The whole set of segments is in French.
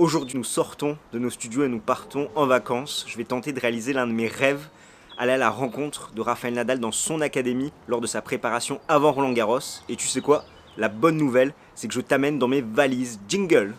Aujourd'hui, nous sortons de nos studios et nous partons en vacances. Je vais tenter de réaliser l'un de mes rêves, aller à la rencontre de Rafael Nadal dans son académie lors de sa préparation avant Roland-Garros. Et tu sais quoi? La bonne nouvelle, c'est que je t'amène dans mes valises. Jingle!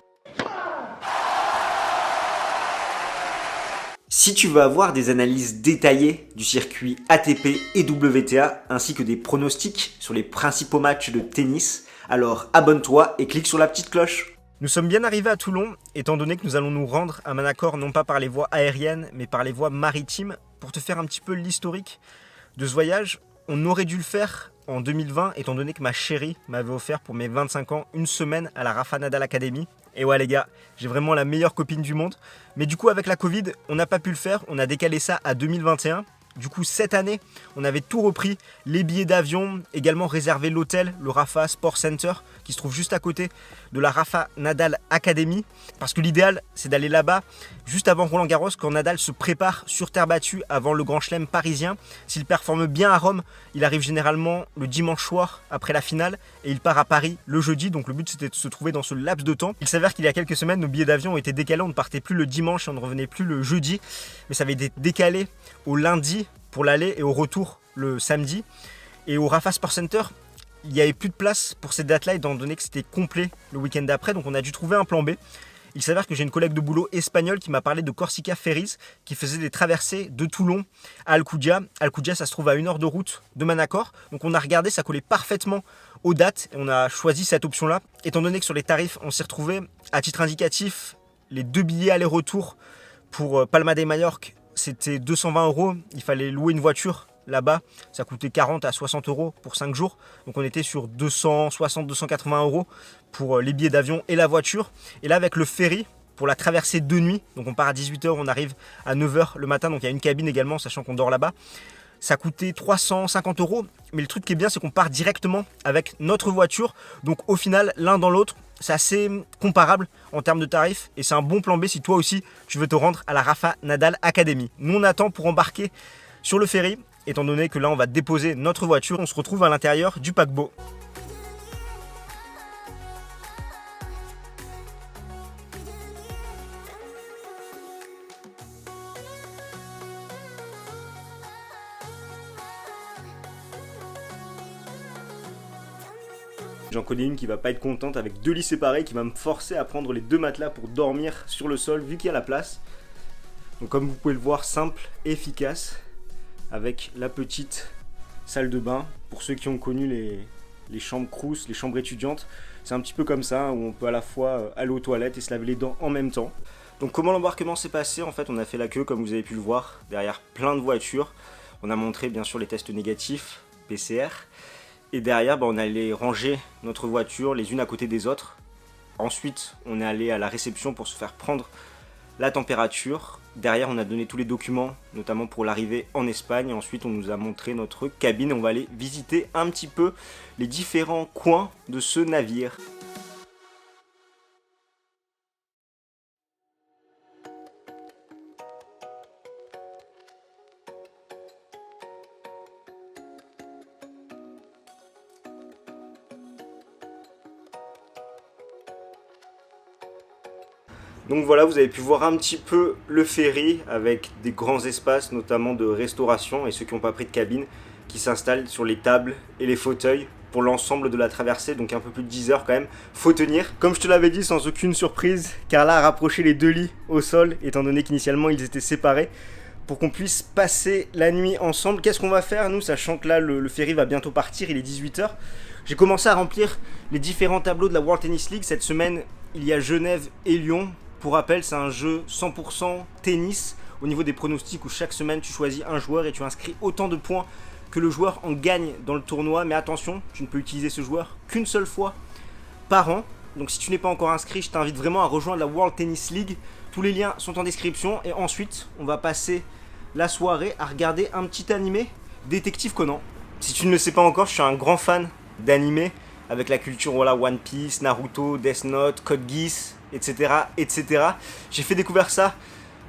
Si tu veux avoir des analyses détaillées du circuit ATP et WTA, ainsi que des pronostics sur les principaux matchs de tennis, alors abonne-toi et clique sur la petite cloche. Nous sommes bien arrivés à Toulon, étant donné que nous allons nous rendre à Manacor non pas par les voies aériennes, mais par les voies maritimes. Pour te faire un petit peu l'historique de ce voyage, on aurait dû le faire en 2020, étant donné que ma chérie m'avait offert pour mes 25 ans une semaine à la Rafa Nadal Academy. Et ouais les gars, j'ai vraiment la meilleure copine du monde. Mais du coup avec la Covid, on n'a pas pu le faire, on a décalé ça à 2021. Du coup cette année, on avait tout repris, les billets d'avion, également réservé l'hôtel, le Rafa Sport Center, qui se trouve juste à côté de la Rafa Nadal Academy. Parce que l'idéal, c'est d'aller là-bas juste avant Roland-Garros, quand Nadal se prépare sur terre battue avant le Grand Chelem parisien. S'il performe bien à Rome, il arrive généralement le dimanche soir après la finale et il part à Paris le jeudi. Donc le but c'était de se trouver dans ce laps de temps. Il s'avère qu'il y a quelques semaines, nos billets d'avion ont été décalés, on ne partait plus le dimanche et on ne revenait plus le jeudi. Mais ça avait été décalé au lundi pour l'aller et au retour le samedi. Et au Rafa Sport Center, il n'y avait plus de place pour cette date-là, étant donné que c'était complet le week-end d'après. Donc on a dû trouver un plan B. Il s'avère que j'ai une collègue de boulot espagnole qui m'a parlé de Corsica Ferries, qui faisait des traversées de Toulon à Alcudia. Alcudia, ça se trouve à 1 heure de route de Manacor. Donc on a regardé, ça collait parfaitement aux dates. Et on a choisi cette option-là. Étant donné que sur les tarifs, on s'est retrouvé à titre indicatif, les 2 billets aller-retour pour Palma de Majorque, c'était 220 €. Il fallait louer une voiture là-bas. Ça coûtait 40 à 60 € pour 5 jours. Donc on était sur 260-280 € pour les billets d'avion et la voiture. Et là avec le ferry pour la traversée de nuit, donc on part à 18 h, on arrive à 9 h le matin. Donc il y a une cabine également, sachant qu'on dort là-bas. Ça coûtait 350 €. Mais le truc qui est bien, c'est qu'on part directement avec notre voiture. Donc au final, l'un dans l'autre, c'est assez comparable en termes de tarifs. Et c'est un bon plan B si toi aussi, tu veux te rendre à la Rafa Nadal Academy. Nous, on attend pour embarquer sur le ferry. Étant donné que là, on va déposer notre voiture. On se retrouve à l'intérieur du paquebot. J'en connais une qui va pas être contente avec 2 lits séparés, qui va me forcer à prendre les 2 matelas pour dormir sur le sol vu qu'il y a la place. Donc comme vous pouvez le voir, simple et efficace, avec la petite salle de bain. Pour ceux qui ont connu les chambres Crous, les chambres étudiantes, c'est un petit peu comme ça, où on peut à la fois aller aux toilettes et se laver les dents en même temps. Donc comment l'embarquement s'est passé? En fait, on a fait la queue, comme vous avez pu le voir, derrière plein de voitures. On a montré bien sûr les tests négatifs, PCR. Et derrière, on allait ranger notre voiture les unes à côté des autres. Ensuite, on est allé à la réception pour se faire prendre la température. Derrière, on a donné tous les documents, notamment pour l'arrivée en Espagne. Et ensuite, on nous a montré notre cabine. On va aller visiter un petit peu les différents coins de ce navire. Donc voilà, vous avez pu voir un petit peu le ferry avec des grands espaces, notamment de restauration, et ceux qui n'ont pas pris de cabine, qui s'installent sur les tables et les fauteuils pour l'ensemble de la traversée, donc un peu plus de 10 heures quand même, faut tenir. Comme je te l'avais dit, sans aucune surprise, Carla a rapproché les 2 lits au sol, étant donné qu'initialement ils étaient séparés, pour qu'on puisse passer la nuit ensemble. Qu'est-ce qu'on va faire nous, sachant que là le ferry va bientôt partir, il est 18 h. J'ai commencé à remplir les différents tableaux de la World Tennis League. Cette semaine, il y a Genève et Lyon. Pour rappel, c'est un jeu 100% tennis au niveau des pronostics où chaque semaine tu choisis un joueur et tu inscris autant de points que le joueur en gagne dans le tournoi. Mais attention, tu ne peux utiliser ce joueur qu'une seule fois par an. Donc si tu n'es pas encore inscrit, je t'invite vraiment à rejoindre la World Tennis League. Tous les liens sont en description. Et ensuite, on va passer la soirée à regarder un petit animé, Détective Conan. Si tu ne le sais pas encore, je suis un grand fan d'animé avec la culture One Piece, Naruto, Death Note, Code Geass, etc. etc. J'ai fait découvrir ça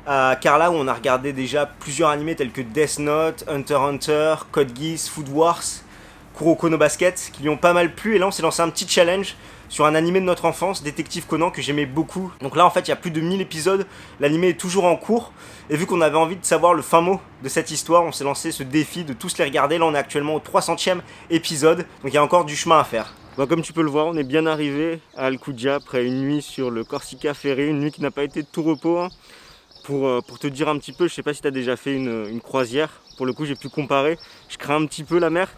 à Carla où on a regardé déjà plusieurs animés tels que Death Note, Hunter x Hunter, Code Geass, Food Wars. Kuroko no Basket, qui lui ont pas mal plu. Et là, on s'est lancé un petit challenge sur un animé de notre enfance, Détective Conan, que j'aimais beaucoup. Donc là, en fait, il y a plus de 1000 épisodes. L'animé est toujours en cours. Et vu qu'on avait envie de savoir le fin mot de cette histoire, on s'est lancé ce défi de tous les regarder. Là, on est actuellement au 300e épisode. Donc il y a encore du chemin à faire. Bon, comme tu peux le voir, on est bien arrivé à Alcudia après une nuit sur le Corsica Ferry. Une nuit qui n'a pas été de tout repos. Hein. Pour te dire un petit peu, je sais pas si tu as déjà fait une croisière. Pour le coup, j'ai pu comparer. Je crains un petit peu la mer.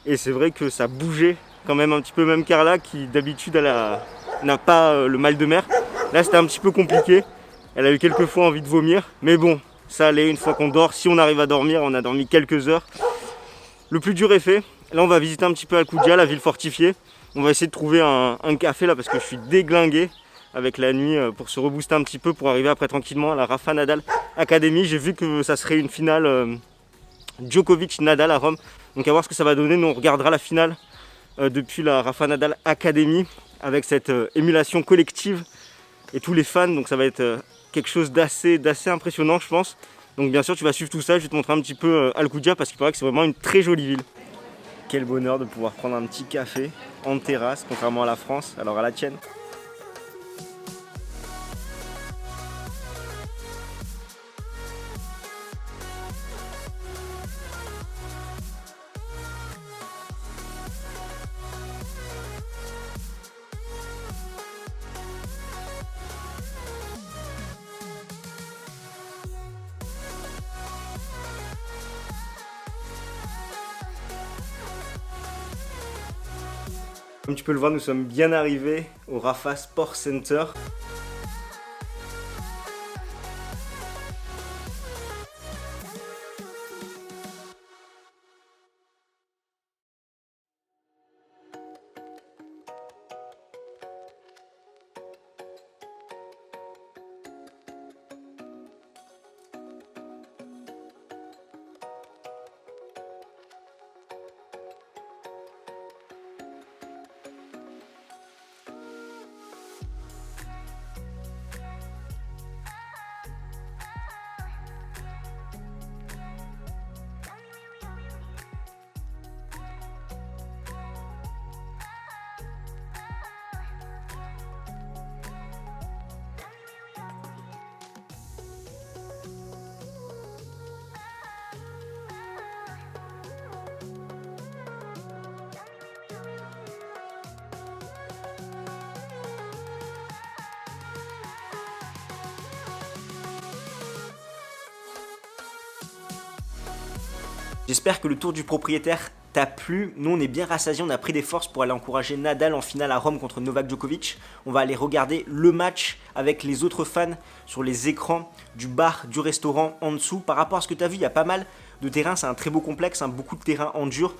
Et c'est vrai que ça bougeait quand même un petit peu, même Carla qui d'habitude n'a pas le mal de mer. Là c'était un petit peu compliqué, elle a eu quelques fois envie de vomir, mais bon, ça allait une fois qu'on dort, si on arrive à dormir, on a dormi quelques heures. Le plus dur est fait, là on va visiter un petit peu Alcudia, la ville fortifiée. On va essayer de trouver un café là parce que je suis déglingué avec la nuit pour se rebooster un petit peu pour arriver après tranquillement à la Rafa Nadal Academy. J'ai vu que ça serait une finale Djokovic-Nadal à Rome. Donc à voir ce que ça va donner. Nous on regardera la finale depuis la Rafa Nadal Academy avec cette émulation collective et tous les fans. Donc ça va être quelque chose d'assez impressionnant je pense. Donc bien sûr tu vas suivre tout ça. Je vais te montrer un petit peu Alcudia parce qu'il paraît que c'est vraiment une très jolie ville. Quel bonheur de pouvoir prendre un petit café en terrasse contrairement à la France. Alors à la tienne. Comme tu peux le voir, nous sommes bien arrivés au Rafa Sport Center. J'espère que le tour du propriétaire t'a plu. Nous on est bien rassasiés, on a pris des forces pour aller encourager Nadal en finale à Rome contre Novak Djokovic. On va aller regarder le match avec les autres fans sur les écrans du bar, du restaurant en dessous. Par rapport à ce que tu as vu, il y a pas mal de terrains, c'est un très beau complexe, hein, beaucoup de terrains en dur.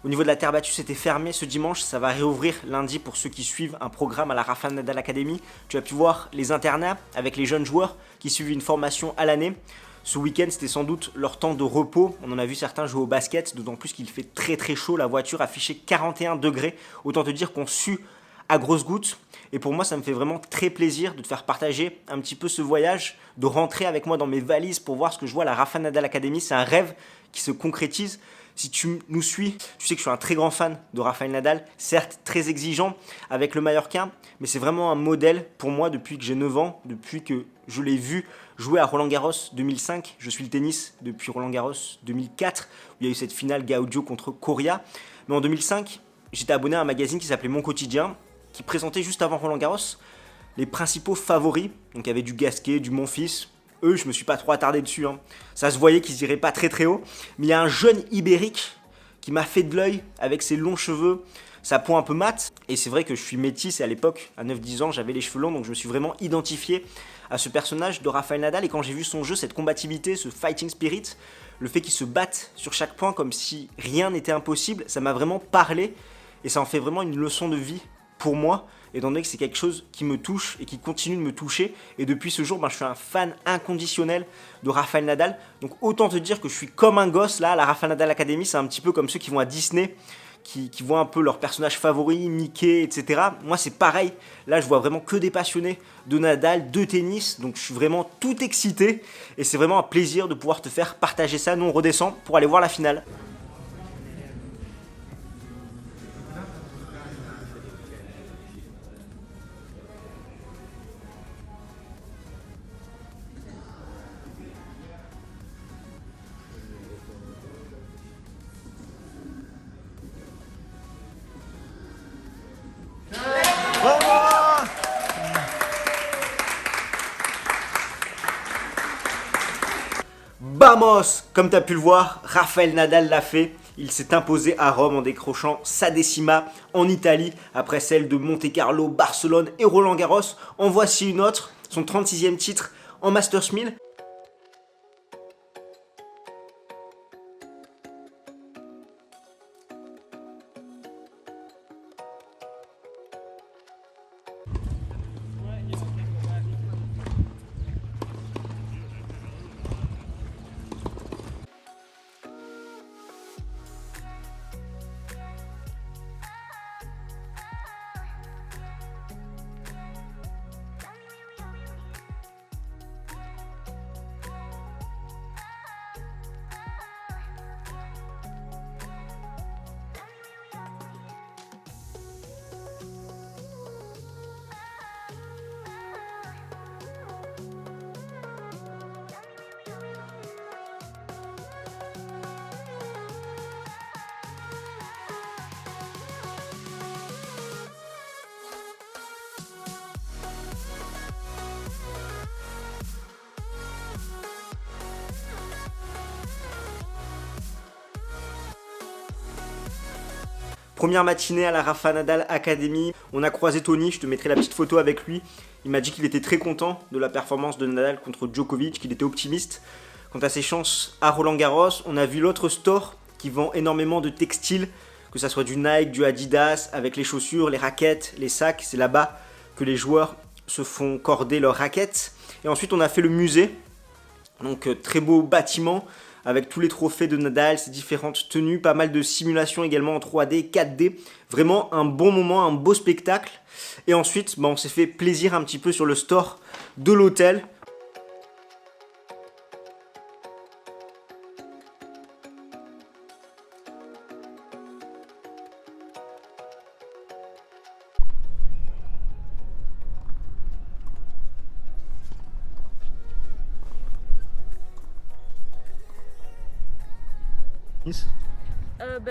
Au niveau de la terre battue, c'était fermé ce dimanche, ça va réouvrir lundi pour ceux qui suivent un programme à la Rafa Nadal Academy. Tu as pu voir les internats avec les jeunes joueurs qui suivent une formation à l'année. Ce week-end, c'était sans doute leur temps de repos. On en a vu certains jouer au basket, d'autant plus qu'il fait très très chaud. La voiture affichait 41 degrés. Autant te dire qu'on sue à grosses gouttes. Et pour moi, ça me fait vraiment très plaisir de te faire partager un petit peu ce voyage, de rentrer avec moi dans mes valises pour voir ce que je vois à la Rafa Nadal Academy. C'est un rêve qui se concrétise. Si tu nous suis, tu sais que je suis un très grand fan de Rafael Nadal, certes très exigeant avec le Mallorquin, mais c'est vraiment un modèle pour moi depuis que j'ai 9 ans, depuis que je l'ai vu jouer à Roland Garros 2005. Je suis le tennis depuis Roland Garros 2004, où il y a eu cette finale Gaudio contre Coria. Mais en 2005, j'étais abonné à un magazine qui s'appelait Mon Quotidien, qui présentait juste avant Roland Garros les principaux favoris. Donc il y avait du Gasquet, du Monfils. Eux, je me suis pas trop attardé dessus. Hein. Ça se voyait qu'ils iraient pas très très haut. Mais il y a un jeune ibérique qui m'a fait de l'œil avec ses longs cheveux, sa peau un peu mate. Et c'est vrai que je suis métis et à l'époque, à 9-10 ans, j'avais les cheveux longs. Donc je me suis vraiment identifié à ce personnage de Rafael Nadal. Et quand j'ai vu son jeu, cette combativité, ce fighting spirit, le fait qu'il se batte sur chaque point comme si rien n'était impossible, ça m'a vraiment parlé. Et ça en fait vraiment une leçon de vie pour moi, étant donné que c'est quelque chose qui me touche et qui continue de me toucher. Et depuis ce jour, je suis un fan inconditionnel de Rafael Nadal. Donc autant te dire que je suis comme un gosse là à la Rafael Nadal Academy. C'est un petit peu comme ceux qui vont à Disney, qui voient un peu leurs personnages favoris, Mickey, etc. Moi c'est pareil, là je vois vraiment que des passionnés de Nadal, de tennis. Donc je suis vraiment tout excité et c'est vraiment un plaisir de pouvoir te faire partager ça. Nous on redescend pour aller voir la finale. Vamos! Comme tu as pu le voir, Rafael Nadal l'a fait. Il s'est imposé à Rome en décrochant sa décima en Italie, après celle de Monte-Carlo, Barcelone et Roland-Garros. En voici une autre, son 36e titre en Masters 1000. Première matinée à la Rafa Nadal Academy, on a croisé Tony, je te mettrai la petite photo avec lui. Il m'a dit qu'il était très content de la performance de Nadal contre Djokovic, qu'il était optimiste. Quant à ses chances à Roland-Garros, on a vu l'autre store qui vend énormément de textiles, que ça soit du Nike, du Adidas, avec les chaussures, les raquettes, les sacs. C'est là-bas que les joueurs se font corder leurs raquettes. Et ensuite, on a fait le musée, donc très beau bâtiment, avec tous les trophées de Nadal, ses différentes tenues, pas mal de simulations également en 3D, 4D. Vraiment un bon moment, un beau spectacle. Et ensuite, on s'est fait plaisir un petit peu sur le store de l'hôtel.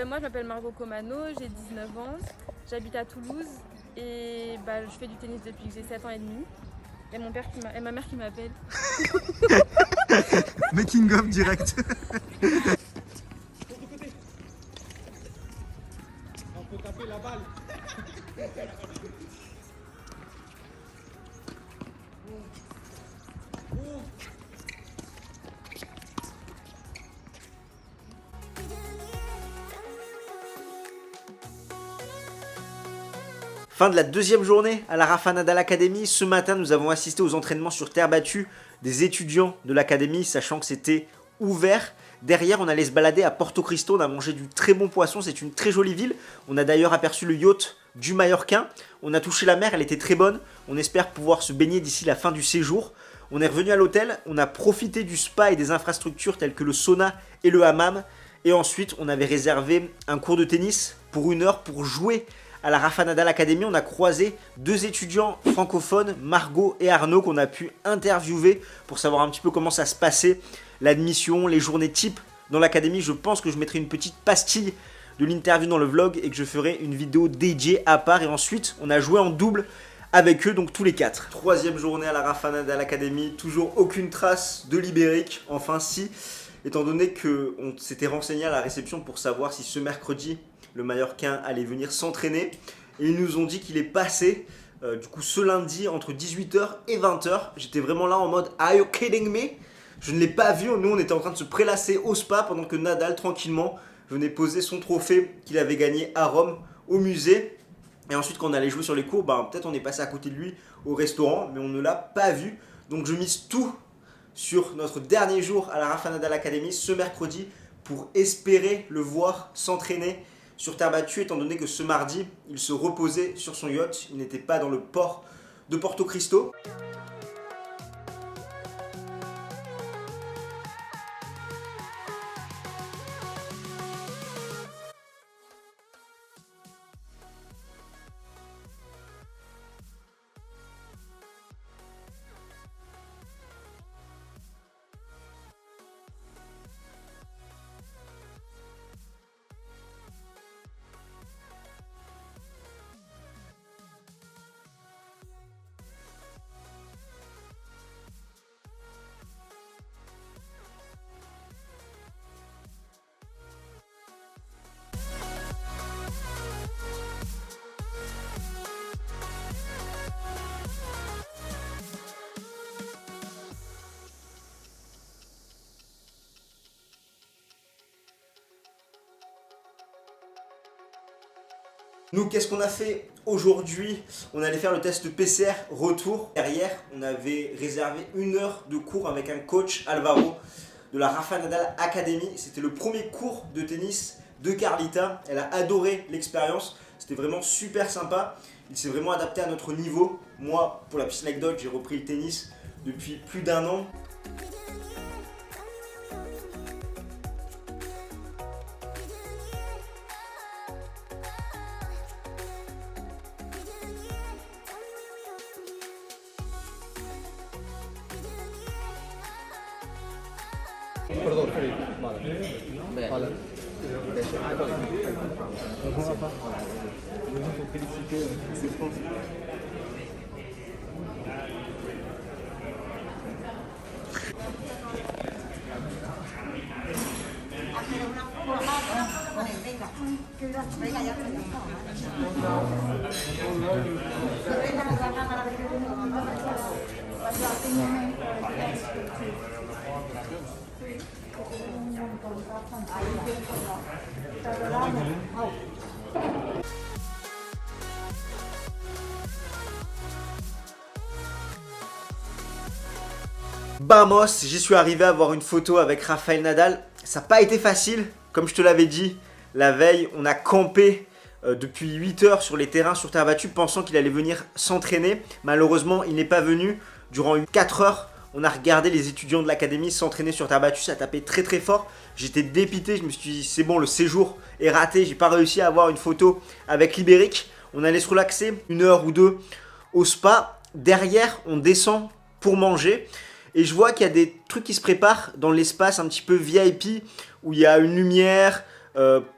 Moi je m'appelle Margot Comano, j'ai 19 ans, j'habite à Toulouse et je fais du tennis depuis que j'ai 7 ans et demi. Il y a mon père et ma mère qui m'appellent. Making of direct. On peut taper la balle. Fin de la deuxième journée à la Rafa Nadal Academy. Ce matin, nous avons assisté aux entraînements sur terre battue des étudiants de l'académie, sachant que c'était ouvert. Derrière, on allait se balader à Porto Cristo, on a mangé du très bon poisson, c'est une très jolie ville. On a d'ailleurs aperçu le yacht du Mallorquin. On a touché la mer, elle était très bonne. On espère pouvoir se baigner d'ici la fin du séjour. On est revenu à l'hôtel, on a profité du spa et des infrastructures telles que le sauna et le hammam. Et ensuite, on avait réservé un cours de tennis pour 1 heure pour jouer à la Rafa Nadal Academy. On a croisé 2 étudiants francophones, Margot et Arnaud, qu'on a pu interviewer pour savoir un petit peu comment ça se passait, l'admission, les journées types dans l'académie. Je pense que je mettrai une petite pastille de l'interview dans le vlog et que je ferai une vidéo dédiée à part. Et ensuite, on a joué en double avec eux, donc tous les 4. Troisième journée à la Rafa Nadal Academy, toujours aucune trace de l'Ibérique, enfin si, étant donné qu'on s'était renseigné à la réception pour savoir si ce mercredi, le Mallorquin allait venir s'entraîner. Et ils nous ont dit qu'il est passé, du coup ce lundi, entre 18h et 20h. J'étais vraiment là en mode « Are you kidding me ?» Je ne l'ai pas vu, nous on était en train de se prélasser au spa pendant que Nadal, tranquillement, venait poser son trophée qu'il avait gagné à Rome, au musée. Et ensuite, quand on allait jouer sur les cours, peut-être on est passé à côté de lui au restaurant, mais on ne l'a pas vu. Donc je mise tout sur notre dernier jour à la Rafa Nadal Academy, ce mercredi, pour espérer le voir s'entraîner sur terre battue, étant donné que ce mardi, il se reposait sur son yacht. Il n'était pas dans le port de Porto Cristo. Nous, qu'est-ce qu'on a fait aujourd'hui? On allait faire le test PCR retour. Derrière, on avait réservé 1 heure de cours avec un coach, Alvaro, de la Rafa Nadal Academy. C'était le premier cours de tennis de Carlita. Elle a adoré l'expérience. C'était vraiment super sympa. Il s'est vraiment adapté à notre niveau. Moi, pour la petite anecdote, j'ai repris le tennis depuis plus d'1 an. Vamos, j'y suis arrivé à avoir une photo avec Rafael Nadal. Ça n'a pas été facile, comme je te l'avais dit. La veille, on a campé depuis 8 heures sur les terrains sur terre battue, pensant qu'il allait venir s'entraîner. Malheureusement, il n'est pas venu. Durant 4 heures, on a regardé les étudiants de l'académie s'entraîner sur terre battue. Ça tapait très très fort. J'étais dépité, je me suis dit c'est bon, le séjour est raté. J'ai pas réussi à avoir une photo avec l'Ibérique. On allait se relaxer 1 heure ou 2 au spa. Derrière, on descend pour manger. Et je vois qu'il y a des trucs qui se préparent dans l'espace un petit peu VIP, où il y a une lumière,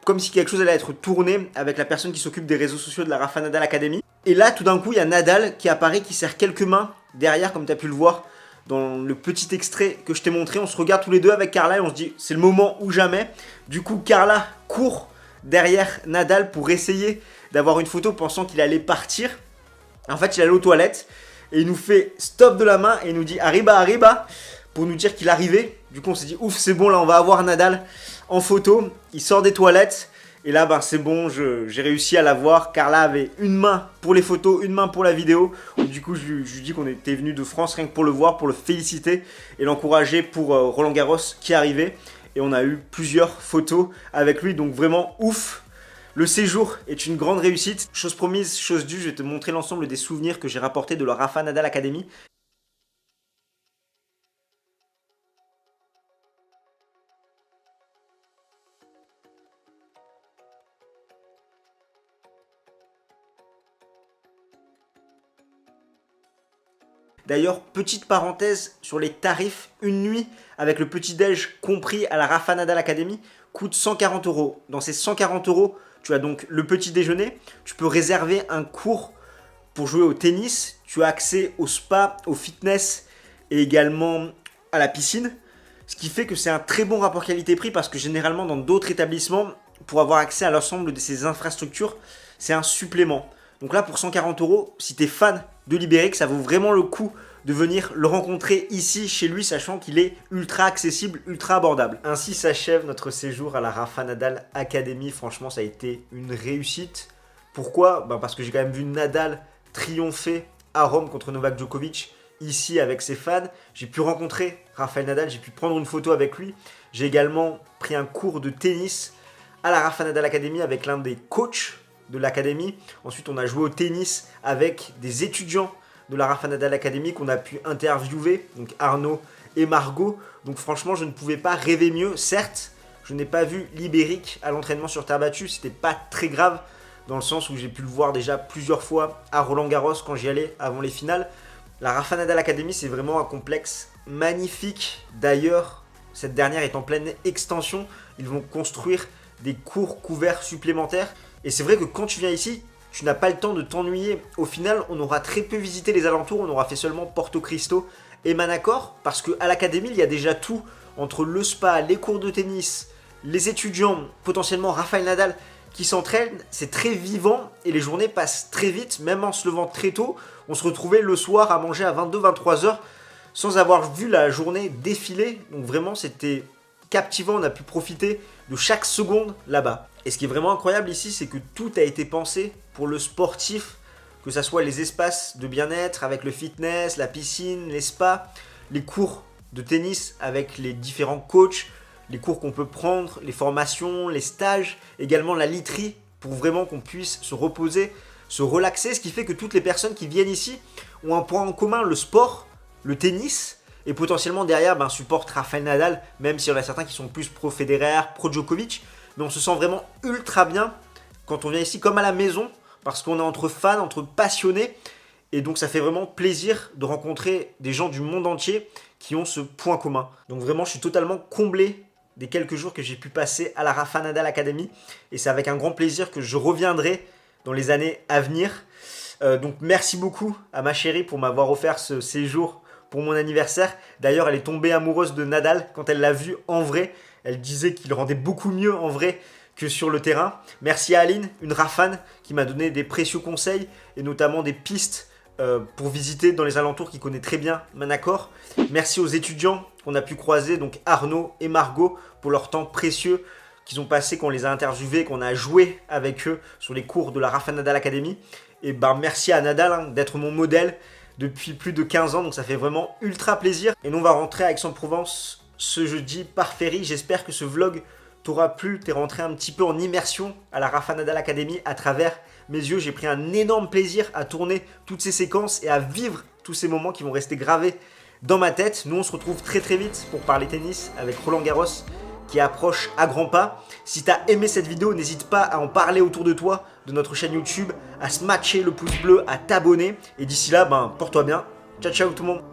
comme si quelque chose allait être tourné avec la personne qui s'occupe des réseaux sociaux de la Rafa Nadal Academy. Et là, tout d'un coup, il y a Nadal qui apparaît, qui serre quelques mains derrière, comme tu as pu le voir dans le petit extrait que je t'ai montré. On se regarde tous les deux avec Carla et on se dit, c'est le moment ou jamais. Du coup, Carla court derrière Nadal pour essayer d'avoir une photo, pensant qu'il allait partir. En fait, il allait aux toilettes. Et il nous fait stop de la main et il nous dit arriba, arriba, pour nous dire qu'il arrivait. Du coup, on s'est dit ouf, c'est bon, là, on va avoir Nadal en photo. Il sort des toilettes et là, ben, c'est bon, j'ai réussi à l'avoir. Carla avait une main pour les photos, une main pour la vidéo. Du coup, je lui dis qu'on était venu de France rien que pour le voir, pour le féliciter et l'encourager pour Roland Garros qui arrivait. Et on a eu plusieurs photos avec lui, donc vraiment ouf. Le séjour est une grande réussite. Chose promise, chose due, je vais te montrer l'ensemble des souvenirs que j'ai rapportés de la Rafa Nadal Academy. D'ailleurs, petite parenthèse sur les tarifs, une nuit avec le petit-déj compris à la Rafa Nadal Academy coûte 140 €. Dans ces 140 €, tu as donc le petit déjeuner, tu peux réserver un cours pour jouer au tennis, tu as accès au spa, au fitness et également à la piscine. Ce qui fait que c'est un très bon rapport qualité-prix parce que généralement dans d'autres établissements, pour avoir accès à l'ensemble de ces infrastructures, c'est un supplément. Donc là pour 140 €, si tu es fan de l'Ibérique, ça vaut vraiment le coup de venir le rencontrer ici chez lui, sachant qu'il est ultra accessible, ultra abordable. Ainsi s'achève notre séjour à la Rafa Nadal Academy. Franchement, ça a été une réussite. Pourquoi? Parce que j'ai quand même vu Nadal triompher à Rome contre Novak Djokovic, ici avec ses fans. J'ai pu rencontrer Rafael Nadal, j'ai pu prendre une photo avec lui. J'ai également pris un cours de tennis à la Rafa Nadal Academy avec l'un des coachs de l'académie. Ensuite, on a joué au tennis avec des étudiants de la Rafa Nadal Academy qu'on a pu interviewer, donc Arnaud et Margot. Donc franchement, je ne pouvais pas rêver mieux. Certes, je n'ai pas vu l'Ibérique à l'entraînement sur terre battue, c'était pas très grave dans le sens où j'ai pu le voir déjà plusieurs fois à Roland Garros quand j'y allais avant les finales. La Rafa Nadal Academy, c'est vraiment un complexe magnifique. D'ailleurs, cette dernière est en pleine extension. Ils vont construire des cours couverts supplémentaires. Et c'est vrai que quand tu viens ici, tu n'as pas le temps de t'ennuyer. Au final, on aura très peu visité les alentours. On aura fait seulement Porto Cristo et Manacor. Parce qu'à l'académie, il y a déjà tout. Entre le spa, les cours de tennis, les étudiants, potentiellement Rafael Nadal qui s'entraînent. C'est très vivant et les journées passent très vite. Même en se levant très tôt, on se retrouvait le soir à manger à 22-23 heures sans avoir vu la journée défiler. Donc vraiment, c'était captivant, on a pu profiter de chaque seconde là-bas. Et ce qui est vraiment incroyable ici, c'est que tout a été pensé pour le sportif, que ce soit les espaces de bien-être avec le fitness, la piscine, les spas, les cours de tennis avec les différents coachs, les cours qu'on peut prendre, les formations, les stages, également la literie pour vraiment qu'on puisse se reposer, se relaxer, ce qui fait que toutes les personnes qui viennent ici ont un point en commun, le sport, le tennis, et potentiellement derrière supportent Rafael Nadal, même s'il y en a certains qui sont plus pro Federer, pro Djokovic, mais on se sent vraiment ultra bien quand on vient ici comme à la maison, parce qu'on est entre fans, entre passionnés, et donc ça fait vraiment plaisir de rencontrer des gens du monde entier qui ont ce point commun. Donc vraiment, je suis totalement comblé des quelques jours que j'ai pu passer à la Rafa Nadal Academy, et c'est avec un grand plaisir que je reviendrai dans les années à venir. Donc merci beaucoup à ma chérie pour m'avoir offert ce séjour pour mon anniversaire. D'ailleurs, elle est tombée amoureuse de Nadal quand elle l'a vu en vrai. Elle disait qu'il rendait beaucoup mieux en vrai que sur le terrain. Merci à Aline, une Rafane, qui m'a donné des précieux conseils et notamment des pistes pour visiter dans les alentours, qui connaît très bien Manacor. Merci aux étudiants qu'on a pu croiser, donc Arnaud et Margot, pour leur temps précieux qu'ils ont passé, qu'on les a interviewés, qu'on a joué avec eux sur les cours de la Rafa Nadal Academy. Et merci à Nadal d'être mon modèle depuis plus de 15 ans, donc ça fait vraiment ultra plaisir. Et nous on va rentrer à Aix-en-Provence ce jeudi par ferry. J'espère que ce vlog t'aura plu, t'es rentré un petit peu en immersion à la Rafa Nadal Academy à travers mes yeux. J'ai pris un énorme plaisir à tourner toutes ces séquences et à vivre tous ces moments qui vont rester gravés dans ma tête. Nous on se retrouve très très vite pour parler tennis avec Roland Garros qui approche à grands pas. Si t'as aimé cette vidéo, n'hésite pas à en parler autour de toi, de notre chaîne YouTube, à smatcher le pouce bleu, à t'abonner. Et d'ici là, porte-toi bien. Ciao ciao tout le monde.